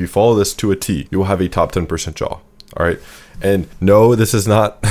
if you follow this to a T, you will have a top 10% jaw. All right. And no, this is not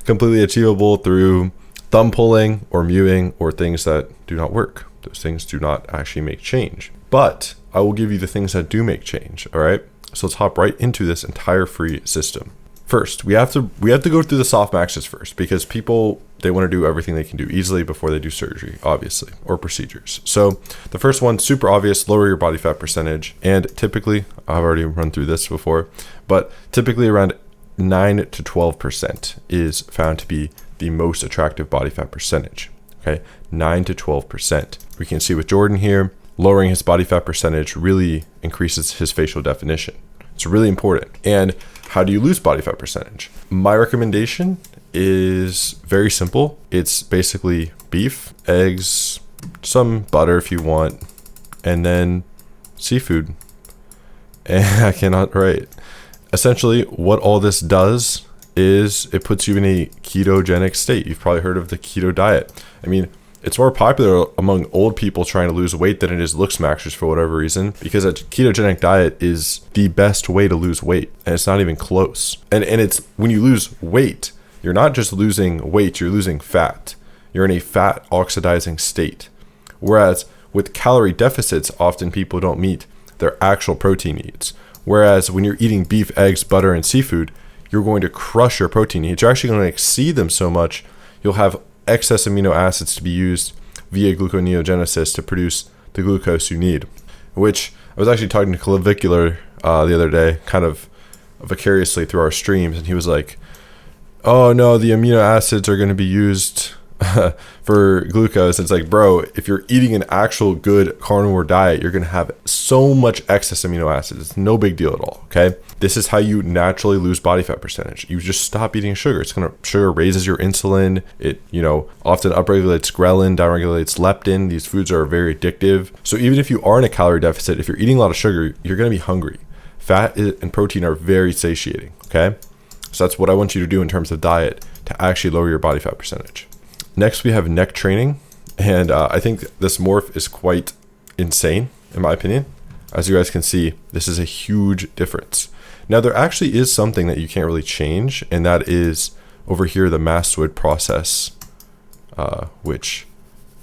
completely achievable through thumb pulling or mewing or things that do not work. Those things do not actually make change. But I will give you the things that do make change. All right. So let's hop right into this entire free system. First, we have to go through the soft maxes first, because people, they want to do everything they can do easily before they do surgery, obviously, or procedures. So the first one, super obvious, lower your body fat percentage. And typically, I've already run through this before, but typically around 9 to 12% is found to be the most attractive body fat percentage. Okay, 9 to 12%. We can see with Jordan here, lowering his body fat percentage really increases his facial definition. It's really important. And how do you lose body fat percentage? My recommendation is very simple. It's basically beef, eggs, some butter if you want, and then seafood. And I cannot write. Essentially, what all this does is it puts you in a ketogenic state. You've probably heard of the keto diet. I mean, it's more popular among old people trying to lose weight than it is looksmaxers for whatever reason, because a ketogenic diet is the best way to lose weight, and it's not even close. And it's when you lose weight, you're not just losing weight, you're losing fat. You're in a fat oxidizing state. Whereas with calorie deficits, often people don't meet their actual protein needs. Whereas when you're eating beef, eggs, butter, and seafood, you're going to crush your protein needs. You're actually going to exceed them so much, you'll have excess amino acids to be used via gluconeogenesis to produce the glucose you need. Which I was actually talking to Clavicular the other day, kind of vicariously through our streams, and he was like, oh no, the amino acids are going to be used for glucose. It's like, bro, if you're eating an actual good carnivore diet, you're going to have so much excess amino acids. It's no big deal at all. Okay. This is how you naturally lose body fat percentage. You just stop eating sugar. Sugar raises your insulin. It, often upregulates ghrelin, downregulates leptin. These foods are very addictive. So even if you are in a calorie deficit, if you're eating a lot of sugar, you're going to be hungry. Fat and protein are very satiating. Okay. So that's what I want you to do in terms of diet to actually lower your body fat percentage. Next, we have neck training. And I think this morph is quite insane, in my opinion. As you guys can see, this is a huge difference. Now, there actually is something that you can't really change, and that is over here, the Masseter process, which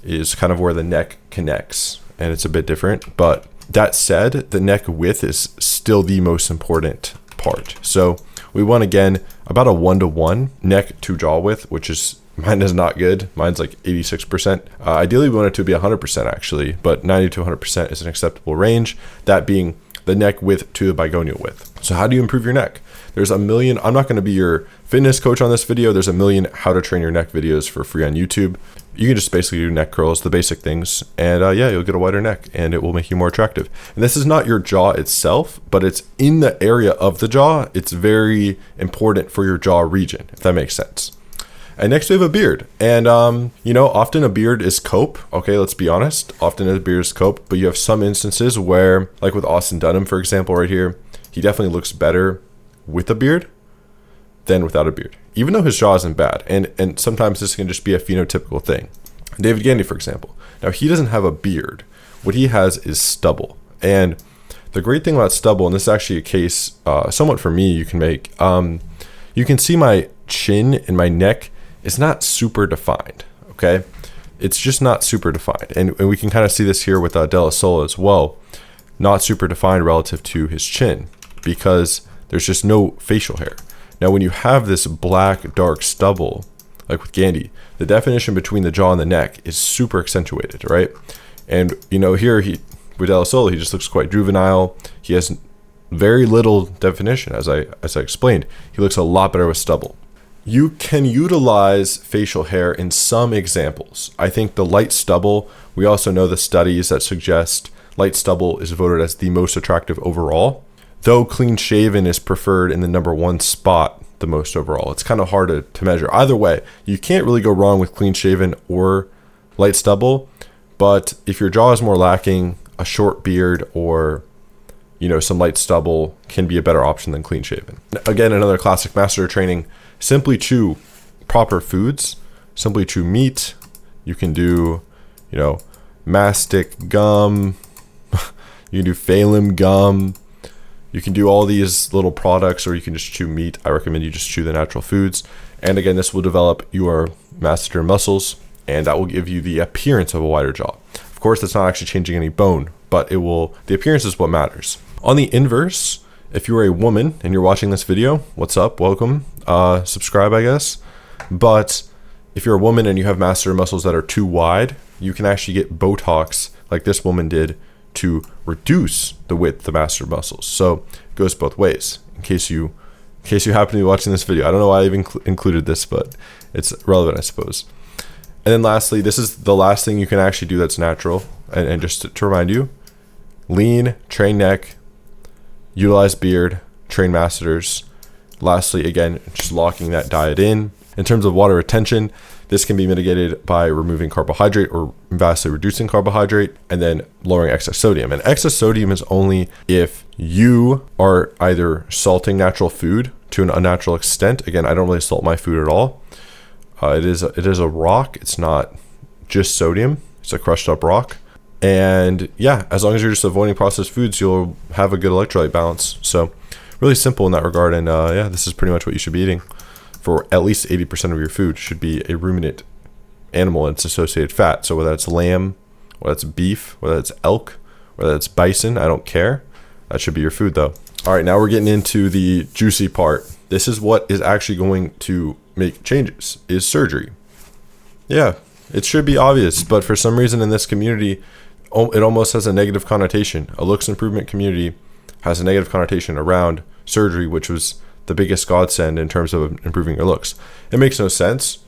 is kind of where the neck connects, and it's a bit different. But that said, the neck width is still the most important part. So we want, again, about a 1-to-1 neck to jaw width, which is, mine is not good. Mine's like 86%. Ideally, we want it to be 100% actually, but 90 to 100% is an acceptable range. That being the neck width to the bigonial width. So how do you improve your neck? There's a million, I'm not going to be your fitness coach on this video. There's a million how to train your neck videos for free on YouTube. You can just basically do neck curls, the basic things, and you'll get a wider neck and it will make you more attractive. And this is not your jaw itself, but it's in the area of the jaw. It's very important for your jaw region, if that makes sense. And next we have a beard. And, often a beard is cope. Okay, let's be honest. Often a beard is cope, but you have some instances where, like with Austin Dunham, for example, right here, he definitely looks better with a beard than without a beard, even though his jaw isn't bad. And sometimes this can just be a phenotypical thing. David Gandy, for example. Now, he doesn't have a beard. What he has is stubble. And the great thing about stubble, and this is actually a case somewhat for me you can make, you can see my chin and my neck is not super defined, okay? It's just not super defined. And we can kind of see this here with De La Soul as well. Not super defined relative to his chin because there's just no facial hair. Now, when you have this black, dark stubble, like with Gandy, the definition between the jaw and the neck is super accentuated, right? And, here with De La Soul, he just looks quite juvenile. He has very little definition, as I explained. He looks a lot better with stubble. You can utilize facial hair in some examples. I think the light stubble, we also know the studies that suggest light stubble is voted as the most attractive overall, though clean shaven is preferred in the #1 spot the most overall. It's kind of hard to measure. Either way, you can't really go wrong with clean shaven or light stubble, but if your jaw is more lacking, a short beard or some light stubble can be a better option than clean shaven. Again, another classic Masseter training. Simply chew proper foods. Simply chew meat. You can do, mastic gum. You can do phalum gum. You can do all these little products, or you can just chew meat. I recommend you just chew the natural foods. And again, this will develop your masseter muscles, and that will give you the appearance of a wider jaw. Of course, it's not actually changing any bone, but the appearance is what matters. On the inverse, if you're a woman and you're watching this video, what's up? Welcome. Subscribe, I guess. But if you're a woman and you have masseter muscles that are too wide, you can actually get Botox like this woman did to reduce the width of masseter muscles. So it goes both ways. In case you happen to be watching this video, I don't know why I even included this, but it's relevant, I suppose. And then lastly, this is the last thing you can actually do that's natural. And just to remind you, lean, train neck, utilize beard, train masseters. Lastly, again, just locking that diet in. In terms of water retention, this can be mitigated by removing carbohydrate or vastly reducing carbohydrate, and then lowering excess sodium. And excess sodium is only if you are either salting natural food to an unnatural extent. Again, I don't really salt my food at all. It is a rock. It's not just sodium. It's a crushed up rock. And yeah, as long as you're just avoiding processed foods, you'll have a good electrolyte balance. So really simple in that regard. And yeah, this is pretty much what you should be eating. For at least 80% of your food should be a ruminant animal and its associated fat. So whether it's lamb, whether it's beef, whether it's elk, whether it's bison, I don't care. That should be your food though. All right, now we're getting into the juicy part. This is what is actually going to make changes, is surgery. Yeah, it should be obvious, but for some reason in this community, it almost has a negative connotation. A looks improvement community has a negative connotation around surgery, which was the biggest godsend in terms of improving your looks. It makes no sense,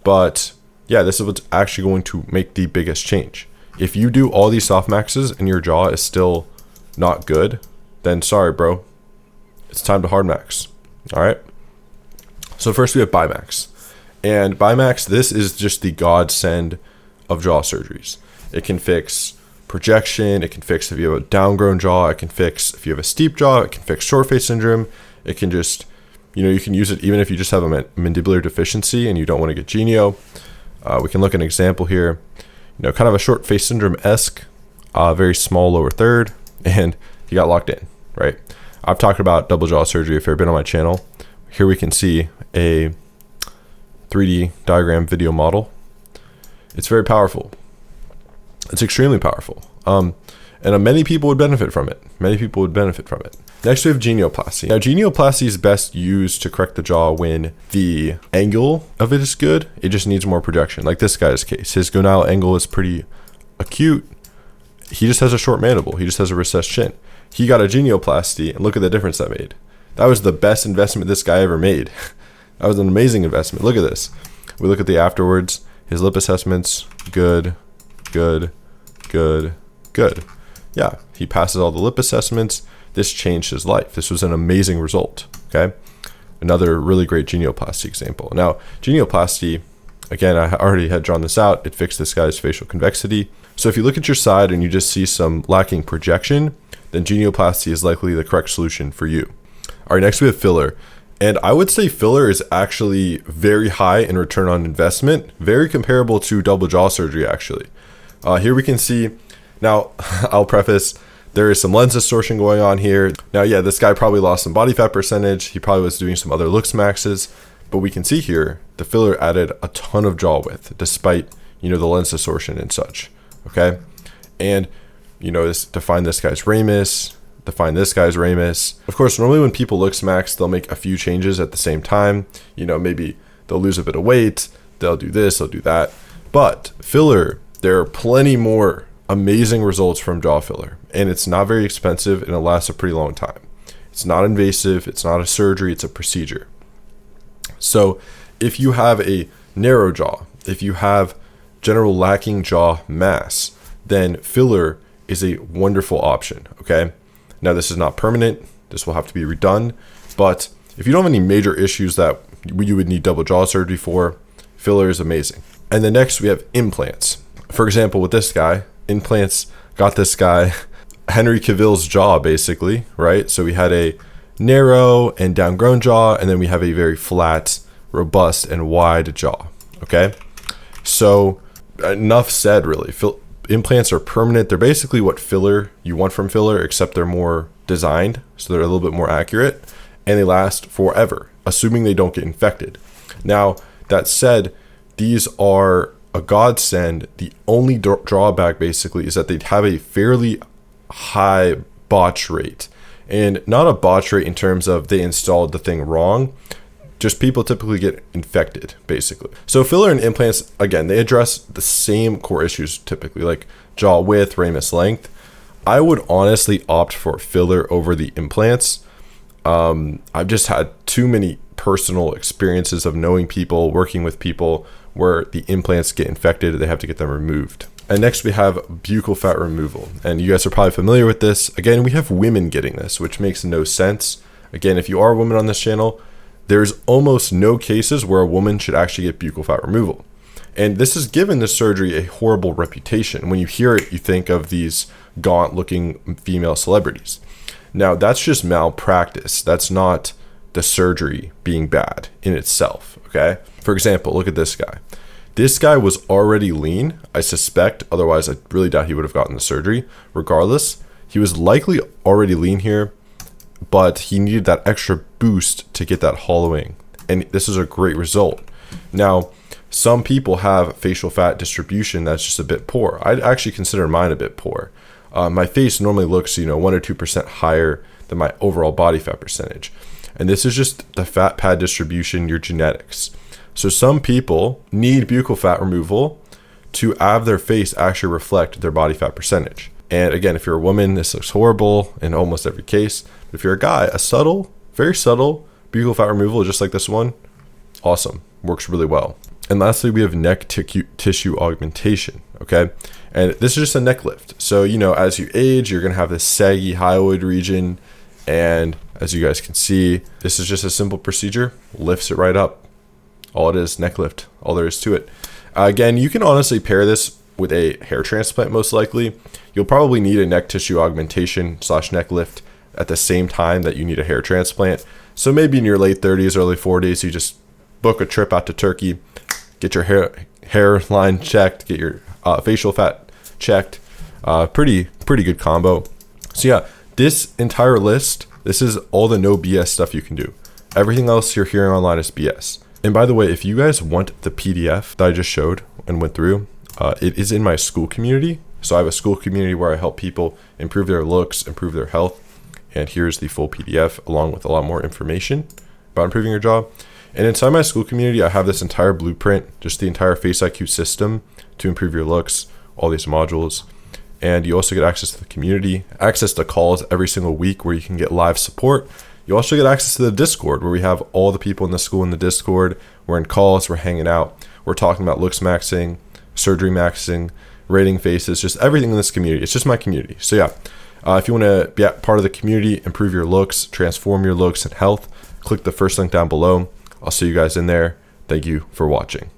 but yeah, this is what's actually going to make the biggest change. If you do all these soft maxes and your jaw is still not good, then sorry, bro. It's time to hard max. All right. So first we have Bimax. And Bimax, this is just the godsend of jaw surgeries. It can fix projection. It can fix if you have a downgrown jaw. It can fix if you have a steep jaw. It can fix short face syndrome. It can just, you can use it even if you just have a mandibular deficiency and you don't want to get genio. We can look at an example here, kind of a short face syndrome-esque, very small lower third, and you got locked in, right? I've talked about double jaw surgery a fair bit on my channel. Here we can see a 3D diagram video model. It's very powerful. It's extremely powerful. And many people would benefit from it. Next, we have Genioplasty. Now, Genioplasty is best used to correct the jaw when the angle of it is good. It just needs more projection. Like this guy's case. His gonal angle is pretty acute. He just has a short mandible. He just has a recessed chin. He got a Genioplasty, and look at the difference that made. That was the best investment this guy ever made. That was an amazing investment. Look at this. We look at the afterwards. His lip assessments, good. Yeah, he passes all the lip assessments. This changed his life. This was an amazing result, okay? Another really great Genioplasty example. Now, Genioplasty, again, I already had drawn this out. It fixed this guy's facial convexity. So if you look at your side and you just see some lacking projection, then Genioplasty is likely the correct solution for you. All right, next we have filler. And I would say filler is actually very high in return on investment, very comparable to double jaw surgery, actually. Here we can see, now I'll preface, there is some lens distortion going on here. Now, yeah, this guy probably lost some body fat percentage. He probably was doing some other looksmaxes, but we can see here, the filler added a ton of jaw width, despite, the lens distortion and such, okay? And, this define this guy's ramus, define this guy's ramus. Of course, normally when people looksmax, they'll make a few changes at the same time. Maybe they'll lose a bit of weight, they'll do this, they'll do that. But filler, there are plenty more amazing results from jaw filler, and it's not very expensive and it lasts a pretty long time. It's not invasive, it's not a surgery, it's a procedure. So if you have a narrow jaw, if you have general lacking jaw mass, then filler is a wonderful option, okay? Now this is not permanent, this will have to be redone, but if you don't have any major issues that you would need double jaw surgery for, filler is amazing. And then next we have implants. For example, with this guy, implants got this guy Henry Cavill's jaw, basically, right? So we had a narrow and downgrown jaw, and then we have a very flat, robust, and wide jaw, okay? So enough said, really. Implants are permanent. They're basically what filler you want from filler, except they're more designed, so they're a little bit more accurate, and they last forever, assuming they don't get infected. Now, that said, these are a godsend. The only drawback basically is that they have a fairly high botch rate, and not a botch rate in terms of they installed the thing wrong, just people typically get infected basically. So filler and implants, again, they address the same core issues typically, like jaw width, ramus length. I would honestly opt for filler over the implants. I've just had too many personal experiences of knowing people, working with people where the implants get infected, they have to get them removed. And next we have buccal fat removal. And you guys are probably familiar with this. Again, we have women getting this, which makes no sense. Again, if you are a woman on this channel, there's almost no cases where a woman should actually get buccal fat removal. And this has given this surgery a horrible reputation. When you hear it, you think of these gaunt looking female celebrities. Now, that's just malpractice. That's not the surgery being bad in itself, okay? For example, look at this guy. This guy was already lean, I suspect. Otherwise, I really doubt he would have gotten the surgery. Regardless, he was likely already lean here, but he needed that extra boost to get that hollowing. And this is a great result. Now, some people have facial fat distribution that's just a bit poor. I'd actually consider mine a bit poor. My face normally looks, 1 or 2% higher than my overall body fat percentage. And this is just the fat pad distribution, your genetics. So some people need buccal fat removal to have their face actually reflect their body fat percentage. And again, if you're a woman, this looks horrible in almost every case. But if you're a guy, a subtle, very subtle buccal fat removal, just like this one, awesome, works really well. And lastly, we have neck tissue augmentation, okay? And this is just a neck lift. So, as you age, you're gonna have this saggy hyoid region. And as you guys can see, this is just a simple procedure, lifts it right up. All it is, neck lift, all there is to it. Again, you can honestly pair this with a hair transplant most likely. You'll probably need a neck tissue augmentation / neck lift at the same time that you need a hair transplant. So maybe in your late 30s, early 40s, you just book a trip out to Turkey, get your hairline checked, get your facial fat checked. Pretty good combo. So yeah, this entire list, this is all the no BS stuff you can do. Everything else you're hearing online is BS. And by the way, if you guys want the PDF that I just showed and went through, it is in my school community. So I have a school community where I help people improve their looks, improve their health. And here's the full PDF along with a lot more information about improving your jaw. And inside my school community, I have this entire blueprint, just the entire Face IQ system to improve your looks, all these modules. And you also get access to the community, access to calls every single week where you can get live support. You also get access to the Discord where we have all the people in the school in the Discord. We're in calls, we're hanging out. We're talking about looksmaxxing, surgery maxing, rating faces, just everything in this community. It's just my community. So yeah, if you want to be part of the community, improve your looks, transform your looks and health, click the first link down below. I'll see you guys in there. Thank you for watching.